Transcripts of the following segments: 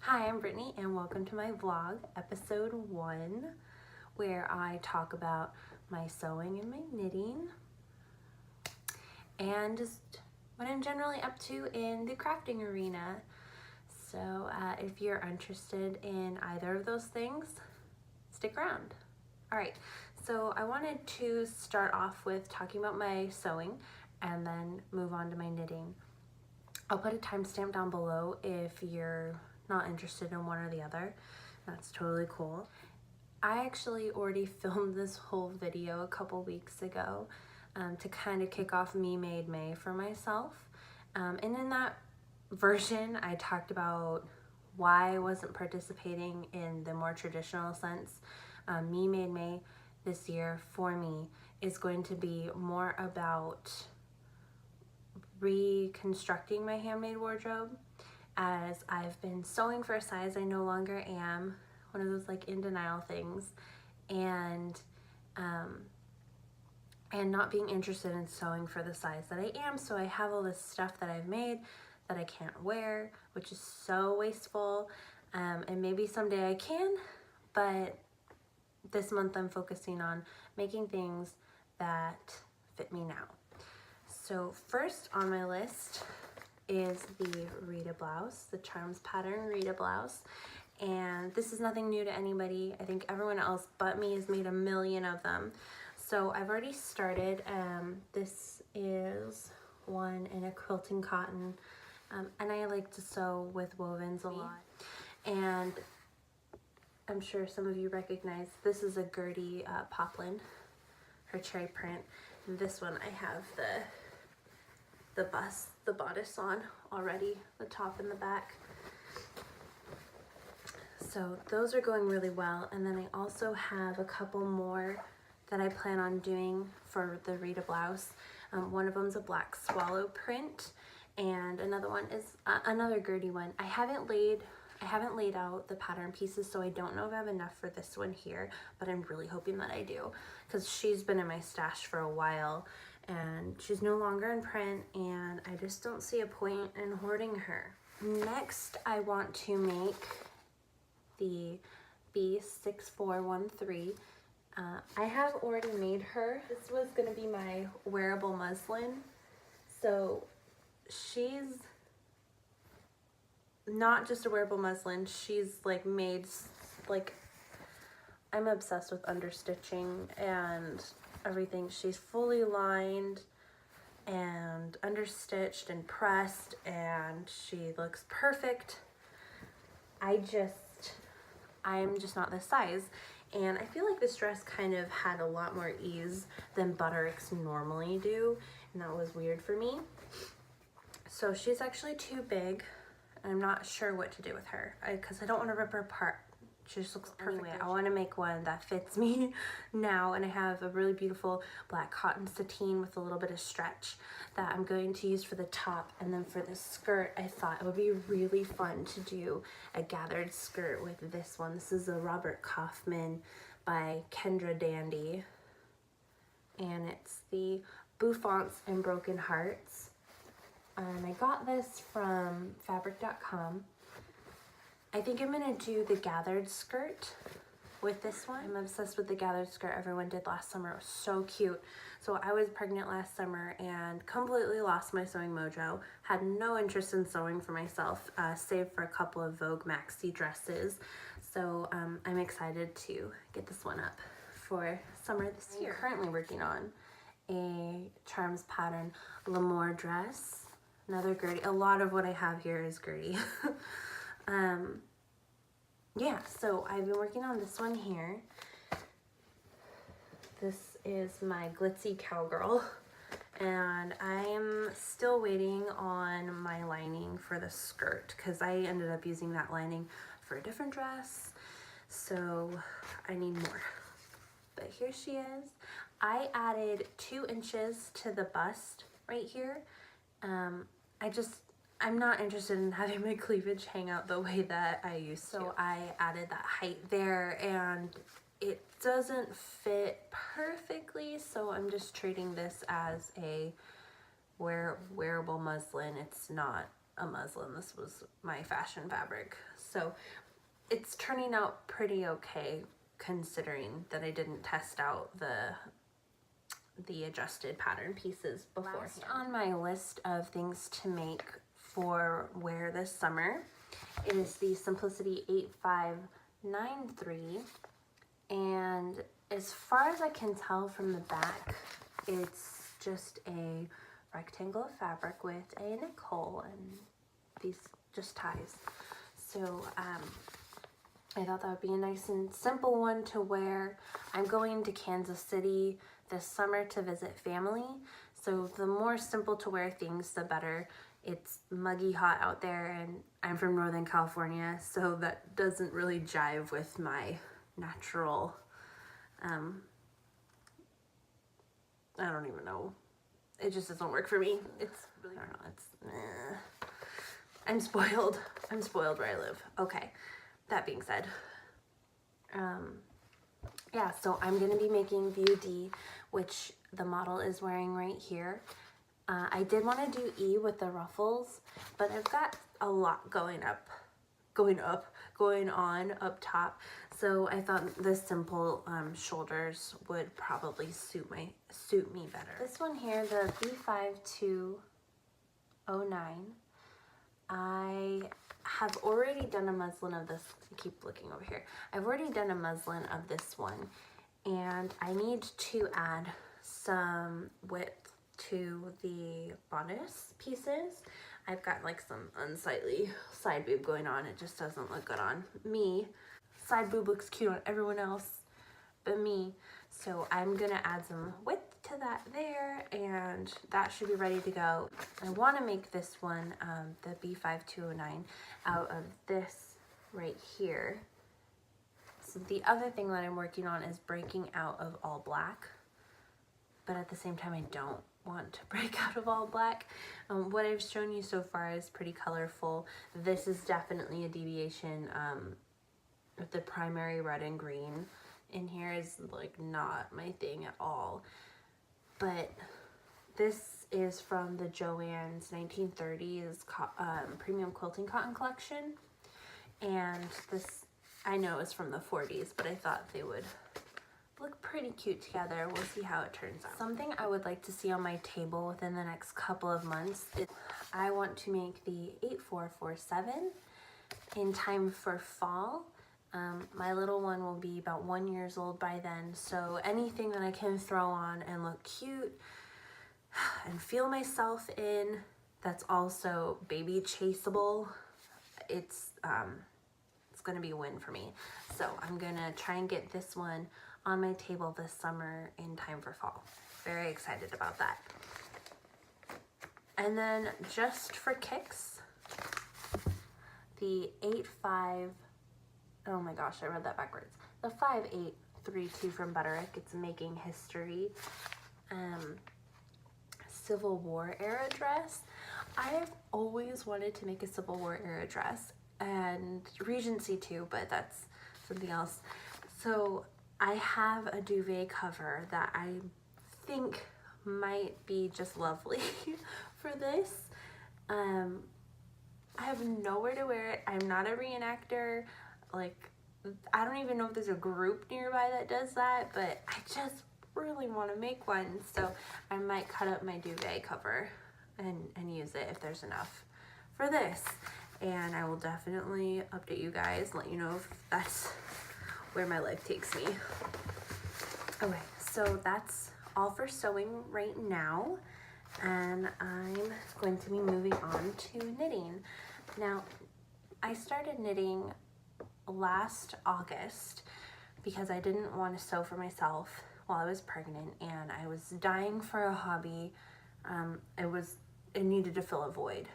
Hi, I'm Brittany and welcome to my vlog, episode 1, where I talk about my sewing and my knitting and just what I'm generally up to in the crafting arena. So if you're interested in either of those things, stick around. Alright, so I wanted to start off with talking about my sewing and then move on to my knitting. I'll put a timestamp down below if you're not interested in one or the other. That's totally cool. I actually already filmed this whole video a couple weeks ago to kind of kick off Me Made May for myself. And in that version, I talked about why I wasn't participating in the more traditional sense. Me Made May this year for me is going to be more about reconstructing my handmade wardrobe, as I've been sewing for a size I no longer am, one of those like in denial things, and not being interested in sewing for the size that I am. So I have all this stuff that I've made that I can't wear, which is so wasteful, and maybe someday I can, but this month I'm focusing on making things that fit me now. So first on my list is the Rita blouse, the Charms pattern Rita blouse. And this is nothing new to anybody. I think everyone else but me has made a million of them. So I've already started. This is one in a quilting cotton. And I like to sew with wovens a lot. And I'm sure some of you recognize this is a Gertie poplin, her cherry print. And this one I have the bodice on already, the top and the back. So those are going really well. And then I also have a couple more that I plan on doing for the Rita blouse. One of them is a black swallow print, and another one is another Gertie one. I haven't laid out the pattern pieces, so I don't know if I have enough for this one here, but I'm really hoping that I do, because she's been in my stash for a while and she's no longer in print, and I just don't see a point in hoarding her. Next, I want to make the B6413. I have already made her. This was gonna be my wearable muslin. So she's not just a wearable muslin, she's like made, like, I'm obsessed with understitching and everything. She's fully lined and understitched and pressed, and she looks perfect. I'm just not this size, and I feel like this dress kind of had a lot more ease than Buttericks normally do, and that was weird for me. So she's actually too big. I'm not sure what to do with her because I don't want to rip her apart. She just looks perfect. Anyway, I want to make one that fits me now, and I have a really beautiful black cotton sateen with a little bit of stretch that I'm going to use for the top. And then for the skirt, I thought it would be really fun to do a gathered skirt with this one. This is a Robert Kaufman by Kendra Dandy, and it's the Bouffants and Broken Hearts. And I got this from fabric.com. I think I'm gonna do the gathered skirt with this one. I'm obsessed with the gathered skirt everyone did last summer. It was so cute. So I was pregnant last summer and completely lost my sewing mojo. Had no interest in sewing for myself, save for a couple of Vogue maxi dresses. So I'm excited to get this one up for summer this year. I'm currently working on a Charms pattern L'Amour dress. Another Gertie. A lot of what I have here is Gertie. Yeah, so I've been working on this one here. This is my glitzy cowgirl, and I am still waiting on my lining for the skirt because I ended up using that lining for a different dress, so I need more. But here she is. I added 2 inches to the bust right here. I'm not interested in having my cleavage hang out the way that I used to. So I added that height there, and it doesn't fit perfectly, so I'm just treating this as a wearable muslin. It's not a muslin. This was my fashion fabric. So it's turning out pretty okay considering that I didn't test out the adjusted pattern pieces beforehand. Last on my list of things to make for wear this summer is the Simplicity 8593, and as far as I can tell from the back, it's just a rectangle of fabric with a neck hole and these just ties. So I thought that would be a nice and simple one to wear. I'm going to Kansas City this summer to visit family, so the more simple to wear things, the better. It's muggy hot out there, and I'm from Northern California, so that doesn't really jive with my natural, I don't even know. It just doesn't work for me. It's really, I don't know, it's, I'm spoiled. I'm spoiled where I live. Okay, that being said, yeah, so I'm gonna be making View D, which the model is wearing right here. I did want to do E with the ruffles, but I've got a lot going on up top. So I thought the simple shoulders would probably suit me better. This one here, the B5209, I have already done a muslin of this. Keep looking over here. I've already done a muslin of this one, and I need to add some width to the bodice pieces. I've got like some unsightly side boob going on. It just doesn't look good on me. Side boob looks cute on everyone else but me. So I'm gonna add some width to that there, and that should be ready to go. I want to make this one, the B5209, out of this right here. So the other thing that I'm working on is breaking out of all black, but at the same time I don't want to break out of all black. What I've shown you so far is pretty colorful. This is definitely a deviation. With the primary red and green in here is like not my thing at all. But this is from the Joann's 1930s premium quilting cotton collection, and this I know is from the 40s, but I thought they would look pretty cute together. We'll see how it turns out. Something I would like to see on my table within the next couple of months is I want to make the 8447 in time for fall. My little one will be about 1 year old by then, so anything that I can throw on and look cute and feel myself in that's also baby chaseable, it's gonna be a win for me. So I'm gonna try and get this one on my table this summer in time for fall. Very excited about that. And then just for kicks, the 85, oh my gosh, I read that backwards. The 5832 from Butterick, it's making history. Civil War era dress. I've always wanted to make a Civil War era dress, and Regency too, but that's something else. So I have a duvet cover that I think might be just lovely for this. I have nowhere to wear it. I'm not a reenactor. Like, I don't even know if there's a group nearby that does that, but I just really want to make one. So I might cut up my duvet cover and use it if there's enough for this. And I will definitely update you guys, let you know if that's where my life takes me. Okay, so that's all for sewing right now, and I'm going to be moving on to knitting. Now, I started knitting last August because I didn't want to sew for myself while I was pregnant, and I was dying for a hobby. It needed to fill a void.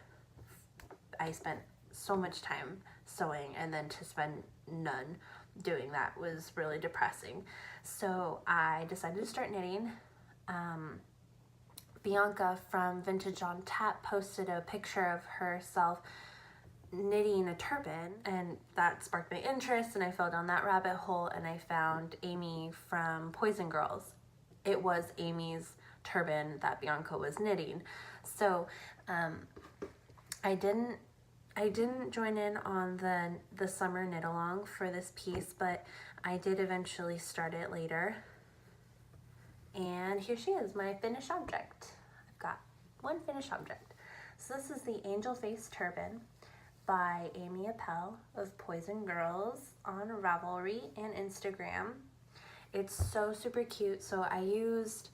I spent so much time sewing, and then to spend none doing that was really depressing. So I decided to start knitting. Bianca from Vintage on Tap posted a picture of herself knitting a turban, and that sparked my interest, and I fell down that rabbit hole, and I found Amy from Poison Girls. It was Amy's turban that Bianca was knitting. So I didn't join in on the summer knit along for this piece, but I did eventually start it later. And here she is, my finished object. I've got one finished object. So this is the Angel Face Turban by Amy Appel of Poison Girls on Ravelry and Instagram. It's so super cute. So I used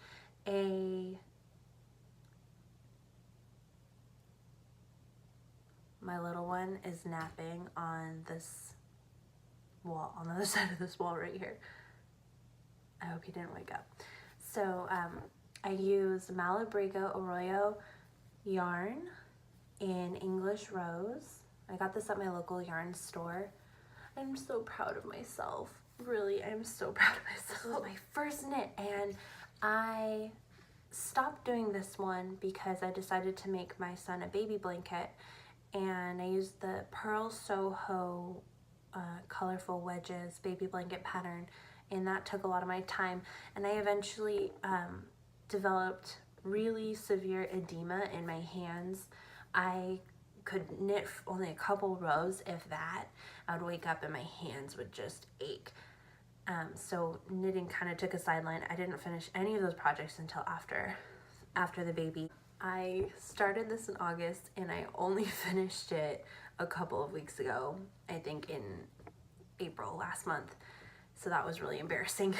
my little one is napping on this wall, on the other side of this wall right here. I hope he didn't wake up. So I used Malabrigo Arroyo yarn in English Rose. I got this at my local yarn store. I'm so proud of myself. Really, I'm so proud of myself. This was my first knit, and I stopped doing this one because I decided to make my son a baby blanket, and I used the Pearl Soho colorful wedges baby blanket pattern, and that took a lot of my time. And I eventually developed really severe edema in my hands. I could knit only a couple rows, if that. I would wake up and my hands would just ache. So knitting kind of took a sideline. I didn't finish any of those projects until after the baby. I started this in August and I only finished it a couple of weeks ago, I think in April last month. So that was really embarrassing.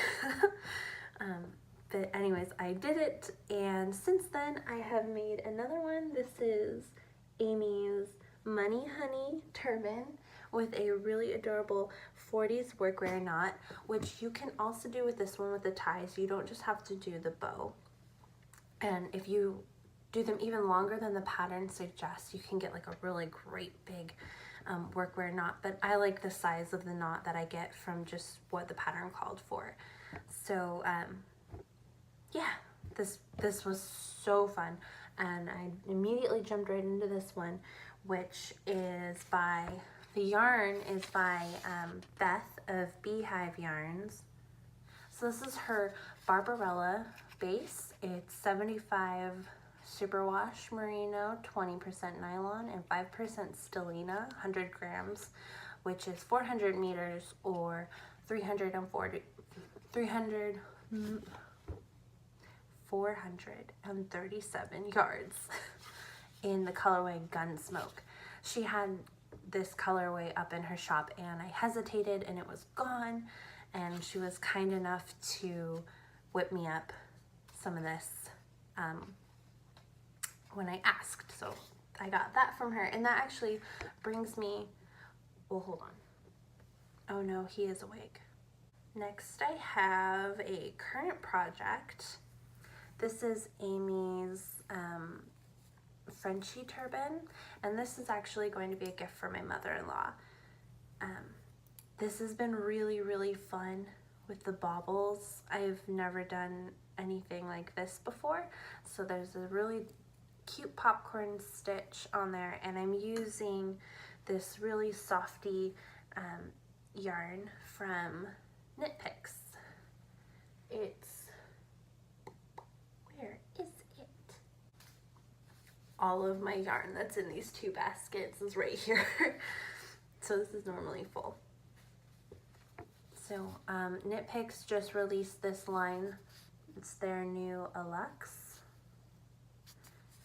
But anyways, I did it, and since then I have made another one. This is Amy's Money Honey Turban with a really adorable 40s workwear knot, which you can also do with this one with the ties. You don't just have to do the bow. And if you do them even longer than the pattern suggests, you can get like a really great big workwear knot, but I like the size of the knot that I get from just what the pattern called for. So yeah, this was so fun, and I immediately jumped right into this one, which is by, the yarn is by Beth of Beehive Yarns. So this is her Barbarella base. It's 75 superwash merino, 20% nylon, and 5% stellina, 100 grams, which is 400 meters or 437 yards in the colorway Gunsmoke. She had this colorway up in her shop and I hesitated and it was gone, and she was kind enough to whip me up some of this when I asked. So I got that from her, and that actually brings me, well, hold on. Oh no, he is awake. Next I have a current project. This is Amy's Frenchie turban, and this is actually going to be a gift for my mother-in-law. This has been really, really fun with the baubles. I've never done anything like this before, so there's a really cute popcorn stitch on there, and I'm using this really softy yarn from Knit Picks. It's, where is it? All of my yarn that's in these two baskets is right here. So this is normally full. So Knit Picks just released this line. It's their new Alux.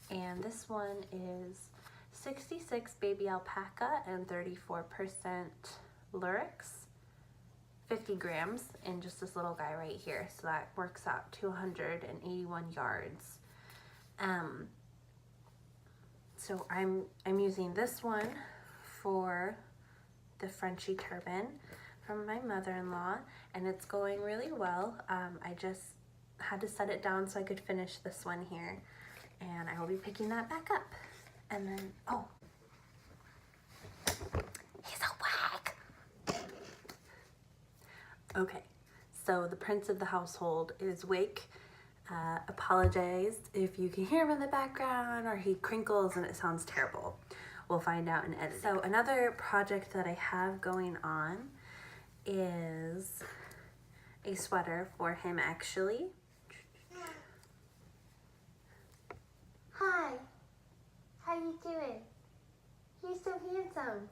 And this one is 66 baby alpaca and 34% lurex, 50 grams in just this little guy right here. So that works out to 181 yards. So I'm using this one for the Frenchie turban from my mother-in-law, and it's going really well. I just had to set it down so I could finish this one here, and I will be picking that back up. And then, oh, he's awake. Okay, so the prince of the household is awake. Apologize if you can hear him in the background or he crinkles and it sounds terrible. We'll find out in editing. So another project that I have going on is a sweater for him, actually. Hi, how you doing? him.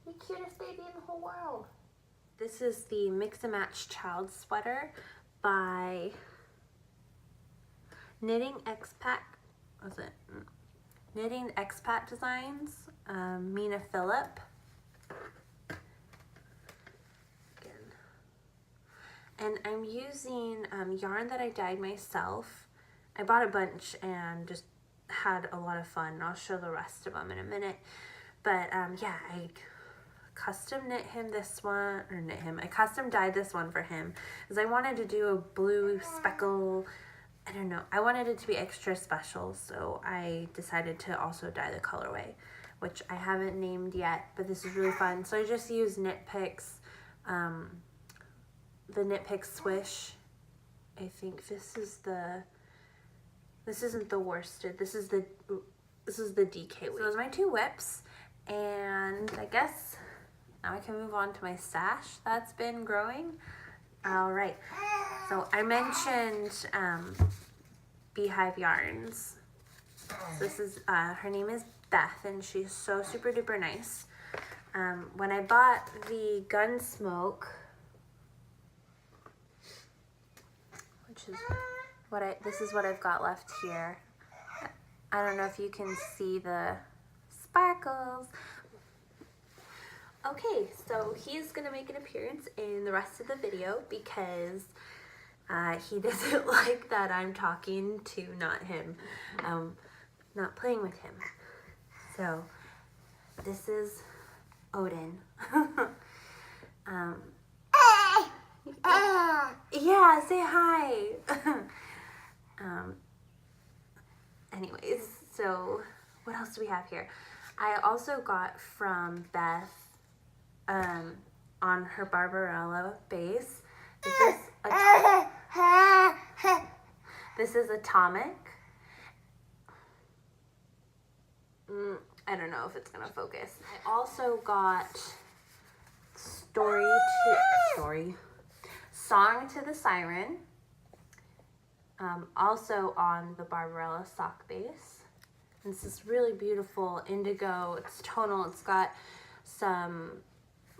The cutest baby in the whole world. This is the Mix and Match Child Sweater by Knitting Expat. What's it? Knitting Expat Designs. Mina Phillip. And I'm using yarn that I dyed myself. I bought a bunch and just had a lot of fun. I'll show the rest of them in a minute. But yeah, I custom knit him this one, or knit him. I custom dyed this one for him because I wanted to do a blue speckle. I don't know. I wanted it to be extra special, so I decided to also dye the colorway, which I haven't named yet, but this is really fun. So I just used Knit Picks. The Knit Pick Swish. I think this isn't the worsted. This is the DK. So those are my two whips, and I guess now I can move on to my stash that's been growing. All right. So I mentioned Beehive Yarns. So this is her name is Beth, and she's so super duper nice. When I bought the Gunsmoke, this is what I've got left here. I don't know if you can see the sparkles. Okay, so he's gonna make an appearance in the rest of the video because he doesn't like that I'm talking to not him, not playing with him. So this is Odin. Yeah, say hi. Anyways, so what else do we have here? I also got from Beth on her Barbarella base. This is Atomic. I don't know if it's gonna focus. I also got Song to the Siren, also on the Barbarella sock base. And this is really beautiful indigo. It's tonal. It's got some,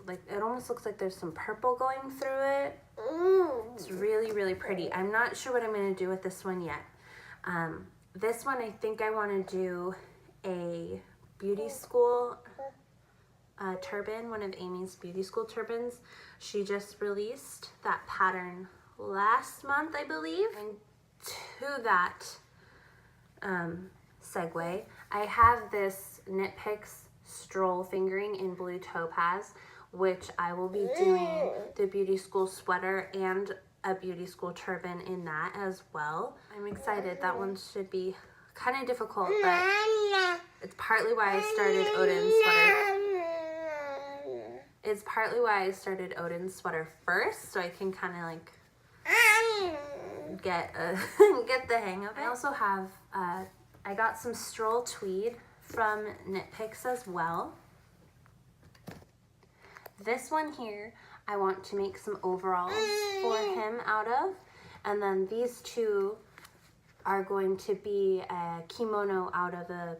like, it almost looks like there's some purple going through it. It's really, really pretty. I'm not sure what I'm going to do with this one yet. This one, I think I want to do a beauty school turban, one of Amy's beauty school turbans. She just released that pattern last month, I believe. And to that segue, I have this Knit Picks Stroll Fingering in Blue Topaz, which I will be doing the beauty school sweater and a beauty school turban in that as well. I'm excited. That one should be kind of difficult, but it's partly why I started Odin's sweater. It's partly why I started Odin's sweater first, so I can kind of like get the hang of it. I also have, I got some Stroll Tweed from Knit Picks as well. This one here, I want to make some overalls for him out of. And then these two are going to be a kimono out of a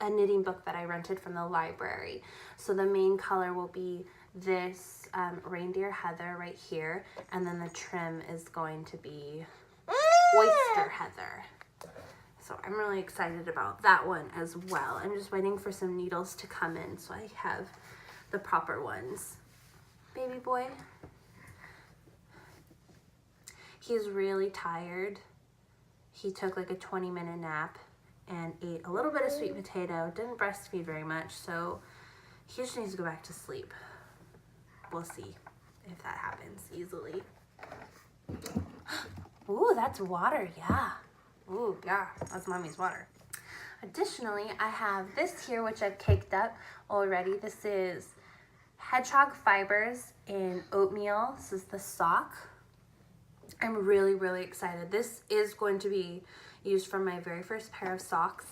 knitting book that I rented from the library. So the main color will be this reindeer heather right here, and then the trim is going to be oyster heather. So I'm really excited about that one as well. I'm just waiting for some needles to come in so I have the proper ones. Baby boy. He's really tired. He took like a 20-minute nap and ate a little bit of sweet potato. Didn't breastfeed very much, so he just needs to go back to sleep. We'll see if that happens easily. Ooh, that's water, yeah. Ooh, yeah, that's mommy's water. Additionally, I have this here, which I've caked up already. This is Hedgehog Fibers in Oatmeal. This is the sock. I'm really, really excited. This is going to be used for my very first pair of socks.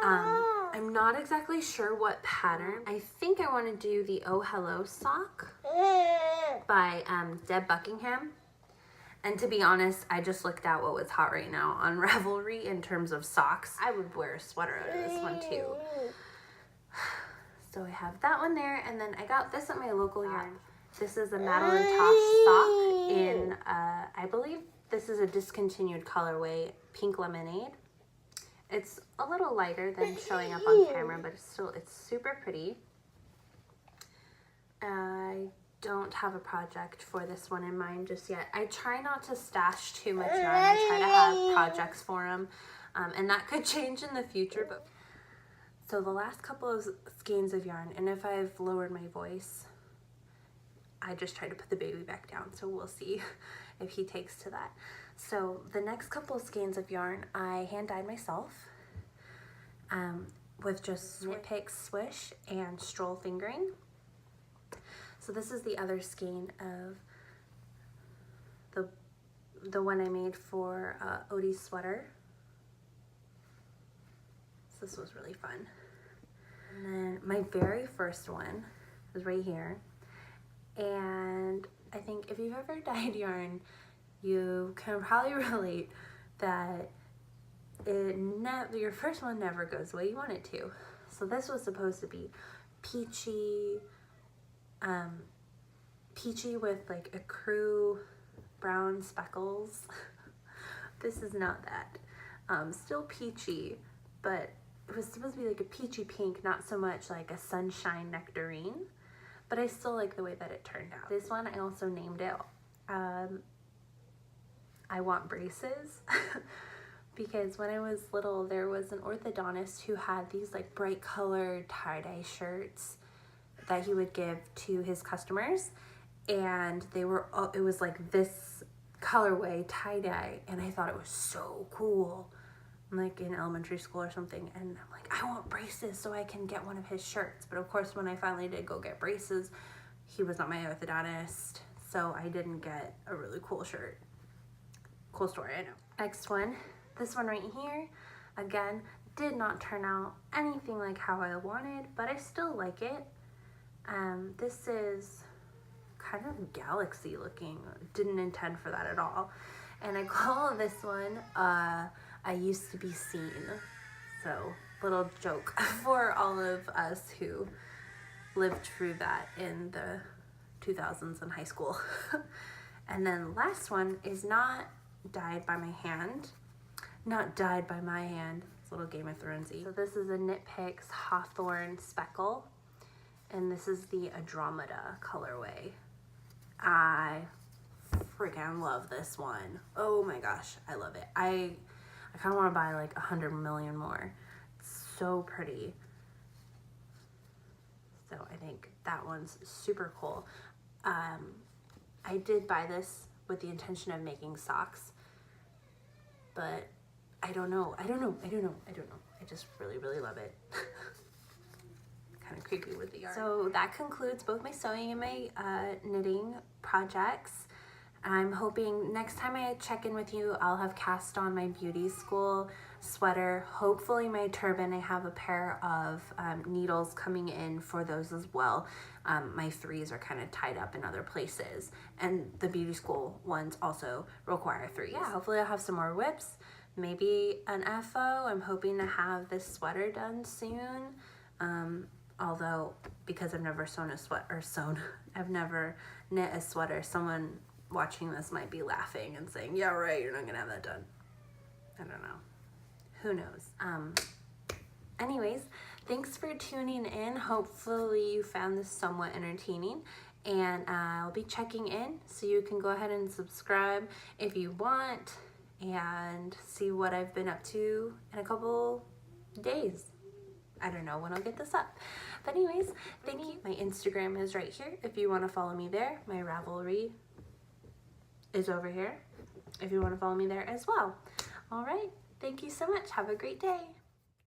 I'm not exactly sure what pattern. I think I want to do the Oh Hello sock by Deb Buckingham. And to be honest, I just looked at what was hot right now on Ravelry in terms of socks. I would wear a sweater out of this one too. So I have that one there, and then I got this at my local yarn. This is a Madeline Tosh sock in, I believe this is a discontinued colorway, Pink Lemonade. It's a little lighter than showing up on camera, but it's super pretty. I don't have a project for this one in mind just yet. I try not to stash too much yarn. I try to have projects for them, and that could change in the future. But so the last couple of skeins of yarn, and if I've lowered my voice, I just try to put the baby back down, so we'll see if he takes to that. So the next couple of skeins of yarn I hand dyed myself with just Knit Picks Swish and Stroll Fingering. So this is the other skein of the one I made for Odie's sweater. So this was really fun. And then my very first one is right here. And I think if you've ever dyed yarn, you can probably relate that your first one never goes the way you want it to. So this was supposed to be peachy with like ecru brown speckles. This is not that. Still peachy, but it was supposed to be like a peachy pink, not so much like a sunshine nectarine. But I still like the way that it turned out. This one, I also named it I Want Braces because when I was little, there was an orthodontist who had these like bright colored tie-dye shirts that he would give to his customers, and it was like this colorway tie-dye, and I thought it was so cool. I'm like in elementary school or something, and I'm like, I want braces so I can get one of his shirts. But of course, when I finally did go get braces, he was not my orthodontist, so I didn't get a really cool shirt. Cool story, I know. Next one, this one right here, again, did not turn out anything like how I wanted, but I still like it. This is kind of galaxy looking. Didn't intend for that at all. And I call this one, I Used to Be Seen. So, little joke for all of us who lived through that in the 2000s in high school. And then last one is not dyed by my hand. Not dyed by my hand. It's a little Game of Thronesy. So this is a Knit Picks Hawthorne Speckle. And this is the Andromeda colorway. I freaking love this one. Oh my gosh, I love it. I kind of want to buy like 100 million more. It's so pretty. So I think that one's super cool. I did buy this with the intention of making socks, but I don't know. I just really, really love it. Kind of creepy with the yarn. So that concludes both my sewing and my knitting projects. I'm hoping next time I check in with you, I'll have cast on my beauty school sweater, hopefully my turban. I have a pair of needles coming in for those as well. My threes are kind of tied up in other places, and the beauty school ones also require threes. Yeah, hopefully I'll have some more whips, maybe an FO. I'm hoping to have this sweater done soon. Although, because I've never I've never knit a sweater, someone watching this might be laughing and saying, yeah, right, you're not gonna have that done. I don't know. Who knows? Anyways, thanks for tuning in. Hopefully you found this somewhat entertaining, and I'll be checking in, so you can go ahead and subscribe if you want and see what I've been up to in a couple days. I don't know when I'll get this up. But anyways, thank you. My Instagram is right here if you want to follow me there. My Ravelry is over here if you want to follow me there as well. All right. Thank you so much. Have a great day.